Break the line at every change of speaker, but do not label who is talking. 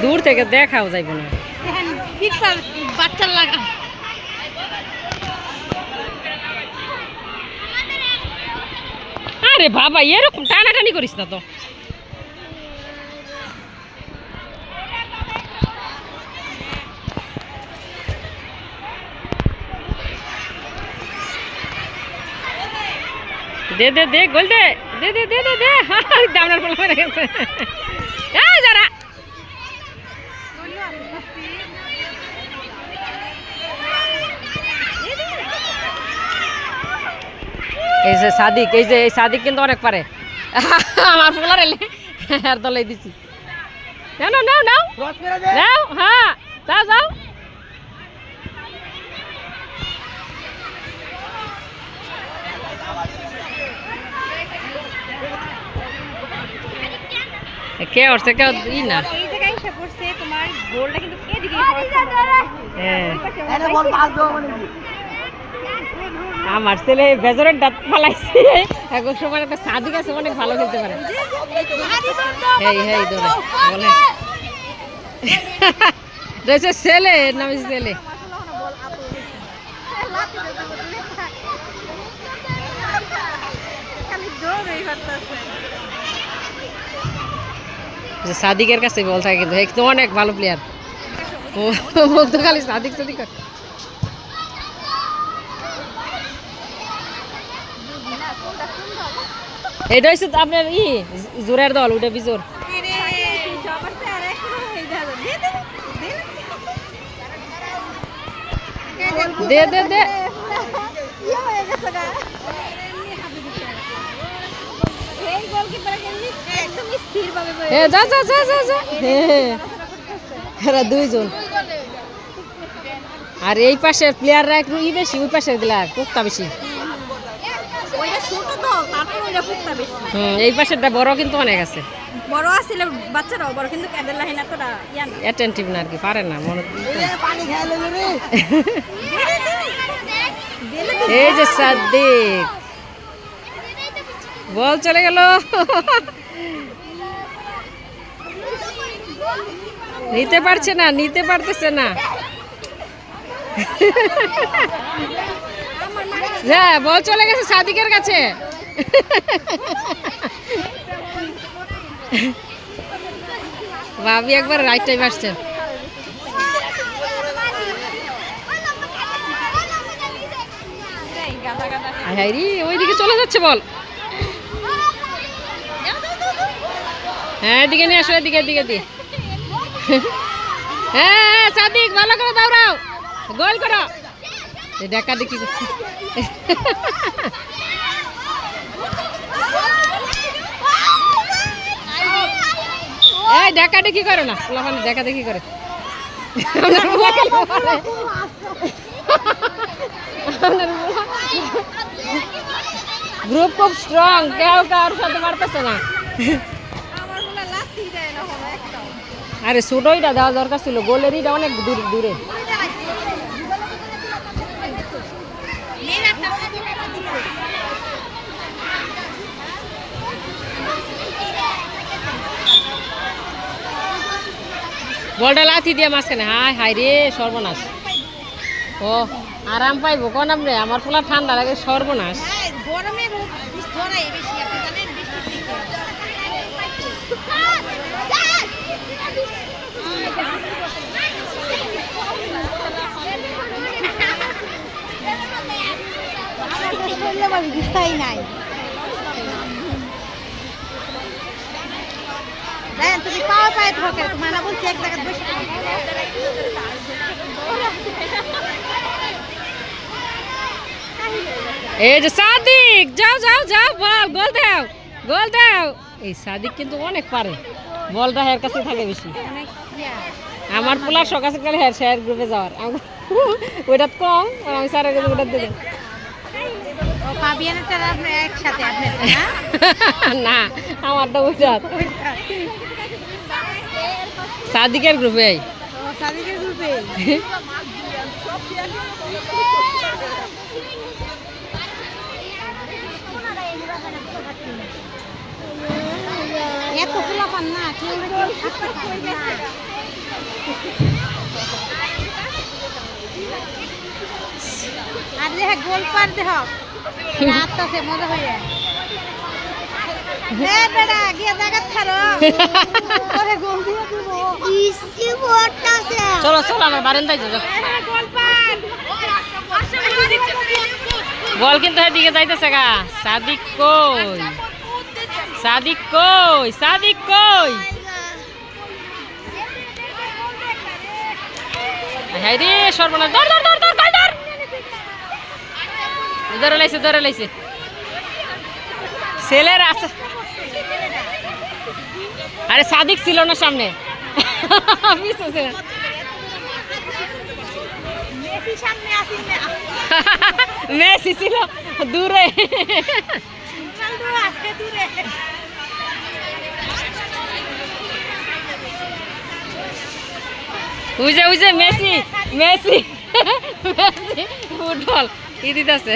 দূর থেকে দেখাও যাইব না।
বাচ্চার লাগা
আরে বাবা এরকম টানাটানি করিস না তো। দে দে দে গোল দে দে দে দে দে দে দামনার ফল মেরে গেছে এই যারা এই যে সাদিক এই সাদিক কিন্তু অনেক পারে আমার ফুলার এলে আর দলে দিছি নাও নাও নাও নাও নাও হ্যাঁ যাও যাও কে করছে কেউ ই না
এই জায়গায় এসে পড়ছে তোমার গোলটা কিন্তু এদিকে
আমার ছেলে বেজরের দাঁত ফালাইছে এখন সময় একটা সাদিক আছে অনেক ভালো খেলতে পারে এই এই ধরে বলে রয়েছে ছেলে নাম ছেলে সাদিকের কাছে বল থাকে কিন্তু অনেক ভালো প্লেয়ার ও তো খালি সাদিক সাদিক এটা হচ্ছে আপনার জোরের দল ওটা বিজোর দে দে দে যা যা যা যা যা এরা দুইজন আর এই পাশের প্লেয়াররা একটু বেশি ওই পাশের দিলা পোক্তা বেশি এই পাশেরটা বড় কিন্তু অনেক আছে
বড় আসলে বাচ্চারাও বড় কিন্তু ক্যান্ডেল লাইন এতটা ইয়ান
অ্যাটেনটিভ না আর কি পারে না মনে
পানি খাইলে রে
এই যে সাদিক বল চলে গেল নিতে পারছে না নিতে পারতেছে না হ্যাঁ বল চলে গেছে সাদিকের কাছে ভাবি একবার রাইট টাইম আসছে ওইদিকে চলে যাচ্ছে বল হ্যাঁ এদিকে নিয়ে আসো এদিকে এদিকে দিয়ে হ্যাঁ সাদিক ভালো করে দৌড়াও গোল করো দেখা দেখি এই দেখা দেখি করে না দেখা দেখি করে গ্রুপ খুব স্ট্রং কেউ কারোর সাথে পারতেছে না আরে ছোটইটা দেওয়া দরকার ছিল গোলের ইটা অনেক দূরে বলটা লাথি দিয়ে মাঝখানে হাই হাই রে সর্বনাশ ও আরাম পাইবো কোন আপনি আমার পোলা ঠান্ডা লাগে সর্বনাশ
নাই তুমি পাওয়া পায় থাকে তোমার না বলছি এক জায়গায় বসে
এই যে সাদিক যাও যাও যাও বল গোল দাও এই সাদিক কিন্তু অনেক পারে বলটা হের কাছে থাকে বেশি আমার পোলার শখ আছে কালে হের গ্রুপে যাওয়ার ওইটা কম আমি স্যারের কাছে ওটা দেবো না আমারটা ওইটা সাদিকের গ্রুপে
এত খোলা পান না গোল পার দেহ রাতটাতে মজা হইয়া এ বেটা গিয়া জায়গা ছাড়ো ওরে গোল দিয়ে দিব ইসি বটটাছে
চলো চলো আমার বারান্দায় যাও
গোল পার
বল কিন্তু এদিকে যাইতেছে গা সাদিক কই সাদিক কই সাদিক কই হাই রে সর্বনাশ দর দর দর দর দর দর ধরে লাইছে ছেলের আছে আরে সাদিক ছিল না সামনে পিছে
মেসি সামনে আসি না
মেসি ছিল দূরে
রোনালদো আছে দূরে
উজে মেসি মেসি মেসি ফুটবল কি দিতেছে